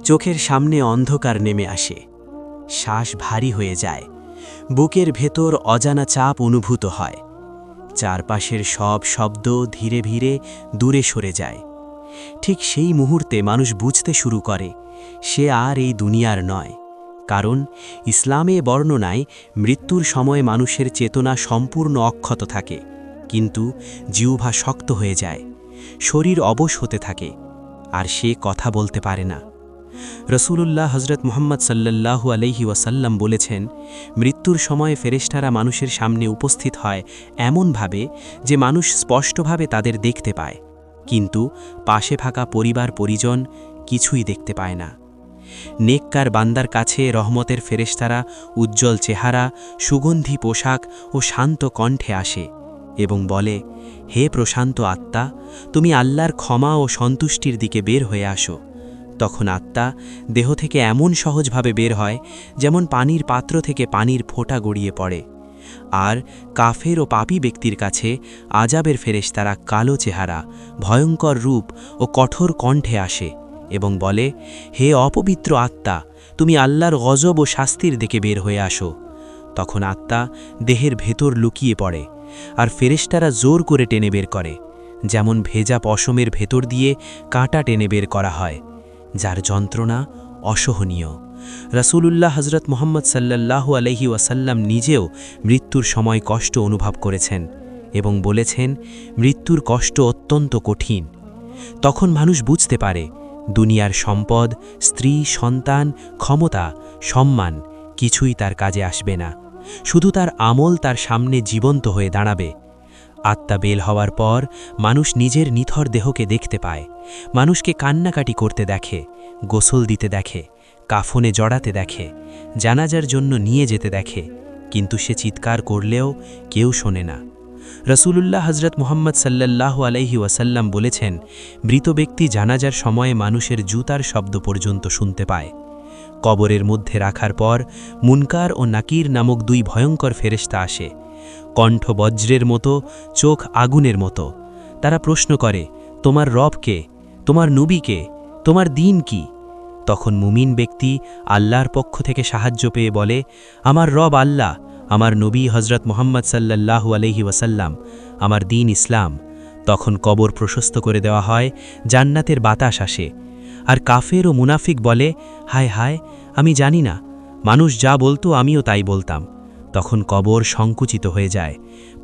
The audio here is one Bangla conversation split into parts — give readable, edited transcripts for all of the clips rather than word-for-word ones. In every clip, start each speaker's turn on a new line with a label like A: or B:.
A: চোখের সামনে অন্ধকার নেমে আসে, শ্বাস ভারী হয়ে যায়, বুকের ভেতর অজানা চাপ অনুভূত হয়, চারপাশের সব শব্দ ধীরে ধীরে দূরে সরে যায়। ঠিক সেই মুহূর্তে মানুষ বুঝতে শুরু করে সে আর এই দুনিয়ার নয়। কারণ ইসলামে বর্ণনায় মৃত্যুর সময় মানুষের চেতনা সম্পূর্ণ অক্ষত থাকে, কিন্তু জিহ্বা শক্ত হয়ে যায়, শরীর অবশ হতে থাকে, আর সে কথা বলতে পারে না। রসূলুল্লাহ হজরত মুহাম্মদ সাল্লাল্লাহু আলাইহি ওয়াসাল্লাম বলেছেন, মৃত্যুর সময় ফেরেশতারা মানুষের সামনে উপস্থিত হয় এমনভাবে যে মানুষ স্পষ্টভাবে তাদের দেখতে পায়, কিন্তু পাশে থাকা পরিবার পরিজন কিছুই দেখতে পায় না। নেককার বান্দার কাছে রহমতের ফেরেশতারা উজ্জ্বল চেহারা, সুগন্ধি পোশাক ও শান্ত কণ্ঠে আসে এবং বলে, হে প্রশান্ত আত্মা, তুমি আল্লাহর ক্ষমা ও সন্তুষ্টির দিকে বের হয়ে আসো। তখন আত্মা দেহ থেকে এমন সহজভাবে বের হয় যেমন পানির পাত্র থেকে পানির ফোঁটা গড়িয়ে পড়ে। আর কাফের ও পাপী ব্যক্তির কাছে আজাবের ফেরেশতারা কালো চেহারা, ভয়ঙ্কর রূপ ও কঠোর কণ্ঠে আসে এবং বলে, হে অপবিত্র আত্মা, তুমি আল্লাহর গজব ও শাস্তির দিকে বের হয়ে আসো। তখন আত্মা দেহের ভেতর লুকিয়ে পড়ে, আর ফেরেশতারা জোর করে টেনে বের করে, যেমন ভেজা পশমের ভেতর দিয়ে কাঁটা টেনে বের করা হয়, যার যন্ত্রণা অসহনীয়। রাসূলুল্লাহ হজরত মুহাম্মদ সাল্লাল্লাহু আলাইহি ওয়াসাল্লাম নিজেও মৃত্যুর সময় কষ্ট অনুভব করেছেন এবং বলেছেন, মৃত্যুর কষ্ট অত্যন্ত কঠিন। তখন মানুষ বুঝতে পারে দুনিয়ার সম্পদ, স্ত্রী, সন্তান, ক্ষমতা, সম্মান কিছুই তার কাজে আসবে না, শুধু তার আমল তার সামনে জীবন্ত হয়ে দাঁড়াবে। আত্মা বের হওয়ার পর মানুষ নিজের নিথর দেহকে দেখতে পায়, মানুষকে কান্নাকাটি করতে দেখে, গোসল দিতে দেখে, কাফনে জড়াতে দেখে, জানাজার জন্য নিয়ে যেতে দেখে, কিন্তু সে চিৎকার করলেও কেউ শোনে না। রসূলুল্লাহ হজরত মুহাম্মদ সাল্লাল্লাহু আলাইহি ওয়াসাল্লাম বলেছেন, মৃত ব্যক্তি জানাজার সময়ে মানুষের জুতার শব্দ পর্যন্ত শুনতে পায়। কবরের মধ্যে রাখার পর মুনকার ও নাকির নামক দুই ভয়ঙ্কর ফেরেশতা আসে, কণ্ঠ বজ্রের মতো, চোখ আগুনের মতো। তারা প্রশ্ন করে, তোমার রব কে? তোমার নবী কে? তোমার দিন কি? তখন মুমিন ব্যক্তি আল্লাহর পক্ষ থেকে সাহায্য পেয়ে বলে, আমার রব আল্লাহ, আমার নবী হজরত মুহাম্মদ সাল্লাল্লাহু আলাইহি ওয়াসাল্লাম, আমার দিন ইসলাম। তখন কবর প্রশস্ত করে দেওয়া হয়, জান্নাতের বাতাস আসে। আর কাফের ও মুনাফিক বলে, হায় হায়, আমি জানি না, মানুষ যা বলতো আমিও তাই বলতাম। তখন কবর সংকুচিত হয়ে যায়,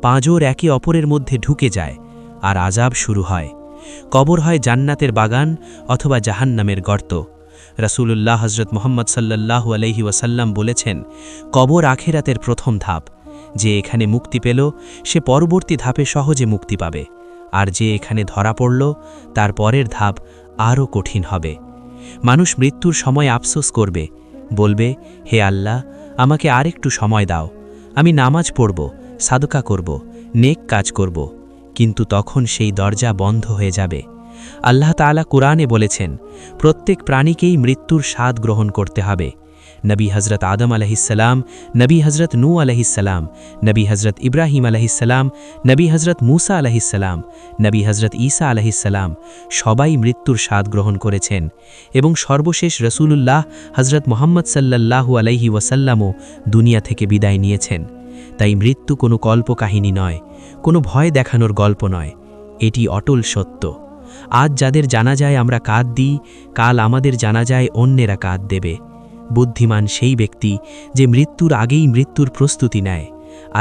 A: পাঁজর একে অপরের মধ্যে ঢুকে যায়, আর আযাব শুরু হয়। কবর হয় জান্নাতের বাগান অথবা জাহান্নামের গর্ত। রাসূলুল্লাহ হজরত মুহাম্মদ সাল্লাল্লাহু আলাইহি ওয়াসাল্লাম বলেছেন, কবর আখিরাতের প্রথম ধাপ। যে এখানে মুক্তি পেল সে পরবর্তী ধাপে সহজে মুক্তি পাবে, আর যে এখানে ধরা পড়ল তার পরের ধাপ আরও কঠিন হবে। মানুষ মৃত্যুর সময় আফসোস করবে, বলবে, হে আল্লাহ, আমাকে আরেকটু সময় দাও, আমি নামাজ পড়ব, সাদকা করব, নেক কাজ করব। কিন্তু তখন সেই দরজা বন্ধ হয়ে যাবে। আল্লাহ তাআলা কুরআনে বলেছেন, প্রত্যেক প্রাণীকেই মৃত্যুর স্বাদ গ্রহণ করতে হবে। নবী হজরত আদম আলাইহিসসালাম, নবী হজরত নূহ আলাইহিসসালাম, নবী হজরত ইব্রাহিম আলাইহিসসালাম, নবী হজরত মুসা আলাইহিসসালাম, নবী হজরত ঈসা আলাইহিসসালাম সবাই মৃত্যুর স্বাদ গ্রহণ করেছেন, এবং সর্বশেষ রসূলুল্লাহ হজরত মুহাম্মদ সাল্লাল্লাহু আলাইহি ওয়াসাল্লামও দুনিয়া থেকে বিদায় নিয়েছেন। তাই মৃত্যু কোনো কল্পকাহিনী নয়, কোনো ভয় দেখানোর গল্প নয়, এটি অটল সত্য। আজ যাদের জানাজায় আমরা কাঁদ দিই, কাল আমাদের জানাজায় অন্যেরা কাঁদ দেবে। বুদ্ধিমান সেই ব্যক্তি যে মৃত্যুর আগেই মৃত্যুর প্রস্তুতি নেয়,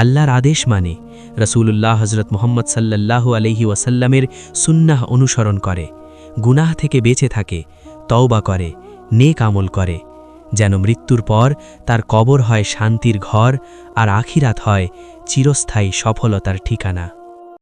A: আল্লাহর আদেশ মানে, রসূলুল্লাহ হজরত মুহাম্মদ সাল্লাল্লাহু আলাইহি ওয়াসাল্লামের সুন্নাহ অনুসরণ করে, গুনাহ থেকে বেঁচে থাকে, তওবা করে, নেক আমল করে, যেন মৃত্যুর পর তার কবর হয় শান্তির ঘর, আর আখিরাত হয় চিরস্থায়ী সফলতার ঠিকানা।